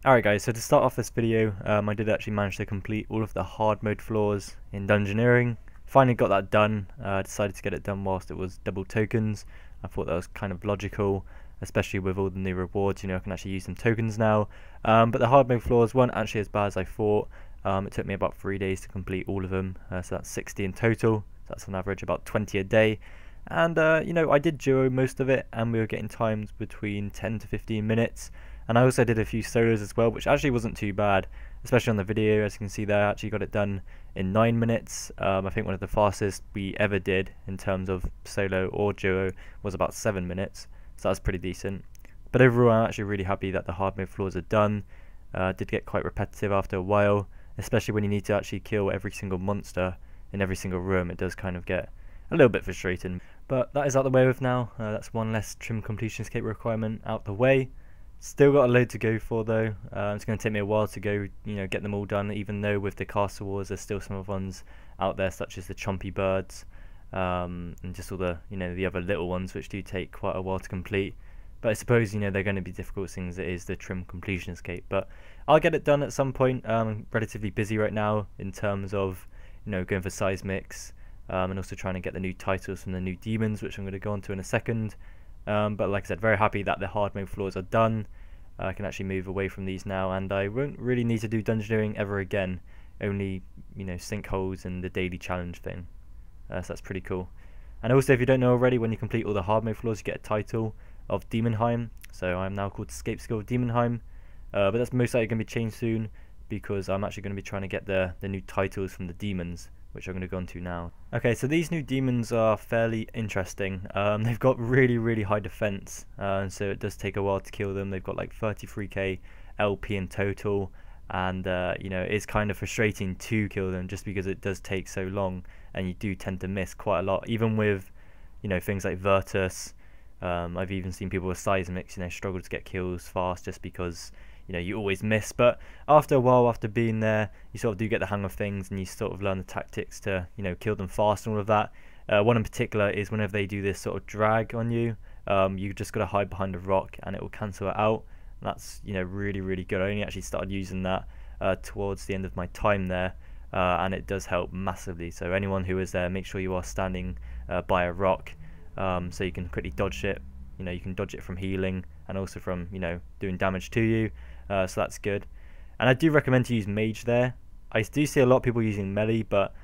Alright guys, so to start off this video, I did actually manage to complete all of the hard mode floors in Dungeoneering. Finally got that done. Decided to get it done whilst it was double tokens. I thought that was kind of logical, especially with all the new rewards. I can actually use some tokens now. But the hard mode floors weren't actually as bad as I thought. It took me about 3 days to complete all of them, so that's 60 in total. So that's on average about 20 a day. And I did duo most of it, and we were getting times between 10 to 15 minutes. And I also did a few solos as well, which actually wasn't too bad, especially on the video. As you can see there, I actually got it done in 9 minutes. I think one of the fastest we ever did in terms of solo or duo was about 7 minutes, so that's pretty decent. But overall, I'm actually really happy that the hard mode floors are done. Did get quite repetitive after a while, especially when you need to actually kill every single monster in every single room. It does kind of get a little bit frustrating. But that is out the way with now. That's one less trim completion escape requirement out the way. Still got a load to go for though. It's going to take me a while to go, get them all done. Even though with the Castle Wars, there's still some ones out there, such as the Chompy Birds, and just all the, the other little ones, which do take quite a while to complete. But I suppose, they're going to be difficult things. It is the trim completion escape, but I'll get it done at some point. I'm relatively busy right now in terms of, going for seismics, and also trying to get the new titles from the new demons, which I'm going to go on to in a second. But like I said, very happy that the hard mode floors are done. I can actually move away from these now, and I won't really need to do dungeoneering ever again. Only, sinkholes and the daily challenge thing. So that's pretty cool. And also, if you don't know already, when you complete all the hard mode floors, you get a title of Demonheim. So I'm now called ScapeSkill Demonheim. But that's most likely going to be changed soon, because I'm actually going to be trying to get the new titles from the demons, which I'm going to go into now. Okay, so these new demons are fairly interesting. They've got really high defense, so it does take a while to kill them. They've got like 33k LP in total, and it's kind of frustrating to kill them just because it does take so long, and you do tend to miss quite a lot. Even with things like Virtus, I've even seen people with seismics struggle to get kills fast just because you always miss. But after a while, after being there, you sort of do get the hang of things, and you sort of learn the tactics to kill them fast and all of that. One in particular is whenever they do this sort of drag on you, you just got to hide behind a rock and it will cancel it out. And that's really good. I only actually started using that towards the end of my time there, and it does help massively. So anyone who is there, make sure you are standing by a rock, so you can quickly dodge it. You can dodge it from healing and also from doing damage to you. So that's good. And I do recommend to use mage there. I do see a lot of people using melee, but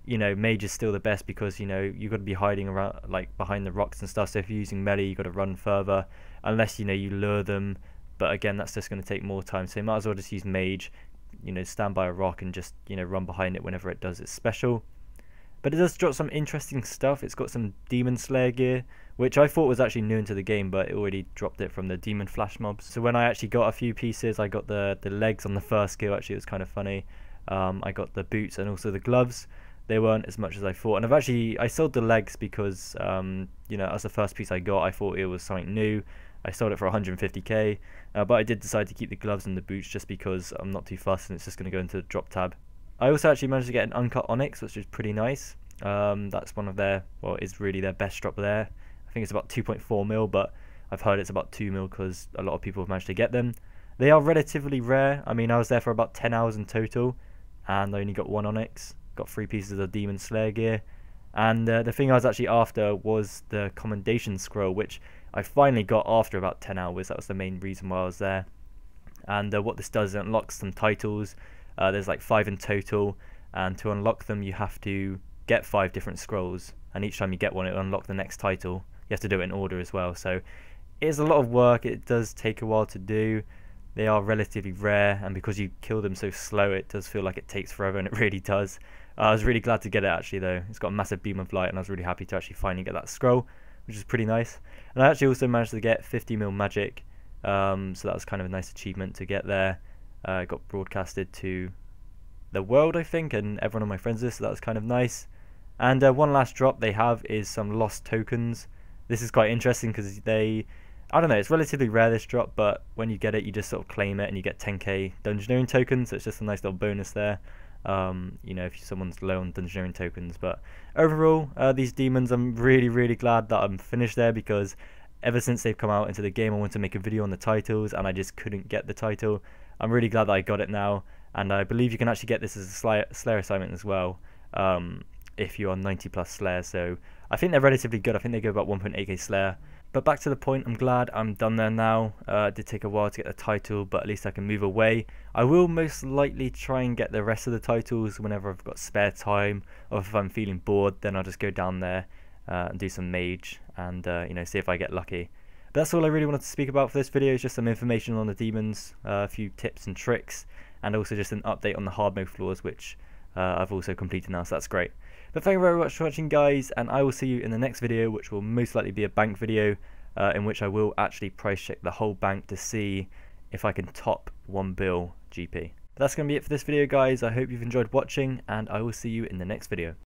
mage is still the best because you've got to be hiding around, like behind the rocks and stuff. So if you're using melee, you've got to run further unless you lure them, but again, that's just going to take more time. So you might as well just use mage, stand by a rock and just run behind it whenever it does its special. But it does drop some interesting stuff. It's got some Demon Slayer gear, which I thought was actually new into the game, but it already dropped it from the Demon Flash mobs. So when I actually got a few pieces, I got the legs on the first skill. Actually, it was kind of funny. I got the boots and also the gloves. They weren't as much as I thought. And I sold the legs because, as the first piece I got, I thought it was something new. I sold it for 150k, but I did decide to keep the gloves and the boots just because I'm not too fussed and it's just going to go into the drop tab. I also actually managed to get an uncut onyx, which is pretty nice. That's one of their, is really their best drop there. I think it's about 2.4 mil, but I've heard it's about 2 mil because a lot of people have managed to get them. They are relatively rare. I mean, I was there for about 10 hours in total, and I only got 1 onyx. Got 3 pieces of Demon Slayer gear. And the thing I was actually after was the commendation scroll, which I finally got after about 10 hours. That was the main reason why I was there. And what this does, it unlocks some titles. There's like 5 in total, and to unlock them you have to get 5 different scrolls, and each time you get one, it'll unlock the next title. You have to do it in order as well, so it is a lot of work. It does take a while to do. They are relatively rare, and because you kill them so slow, it does feel like it takes forever, and it really does. I was really glad to get it actually though. It's got a massive beam of light, and I was really happy to actually finally get that scroll, which is pretty nice. And I actually also managed to get 50 mil magic, so that was kind of a nice achievement to get there. It got broadcasted to the world, I think, and everyone on my friends list, so that was kind of nice. And one last drop they have is some lost tokens. This is quite interesting because I don't know, it's relatively rare, this drop, but when you get it, you just sort of claim it and you get 10k dungeoneering tokens, so it's just a nice little bonus there. If someone's low on dungeoneering tokens. But overall, these demons, I'm really glad that I'm finished there, because ever since they've come out into the game, I wanted to make a video on the titles and I just couldn't get the title. I'm really glad that I got it now, and I believe you can actually get this as a Slayer assignment as well, if you're on 90 plus Slayer. So I think they're relatively good. I think they go about 1.8k Slayer. But back to the point, I'm glad I'm done there now. It did take a while to get the title, but at least I can move away. I will most likely try and get the rest of the titles whenever I've got spare time, or if I'm feeling bored, then I'll just go down there and do some mage and see if I get lucky. But that's all I really wanted to speak about for this video, is just some information on the demons, a few tips and tricks, and also just an update on the hard mode floors, which I've also completed now, so that's great. But thank you very much for watching, guys, and I will see you in the next video, which will most likely be a bank video, in which I will actually price check the whole bank to see if I can top 1 bill GP. But that's going to be it for this video, guys. I hope you've enjoyed watching, and I will see you in the next video.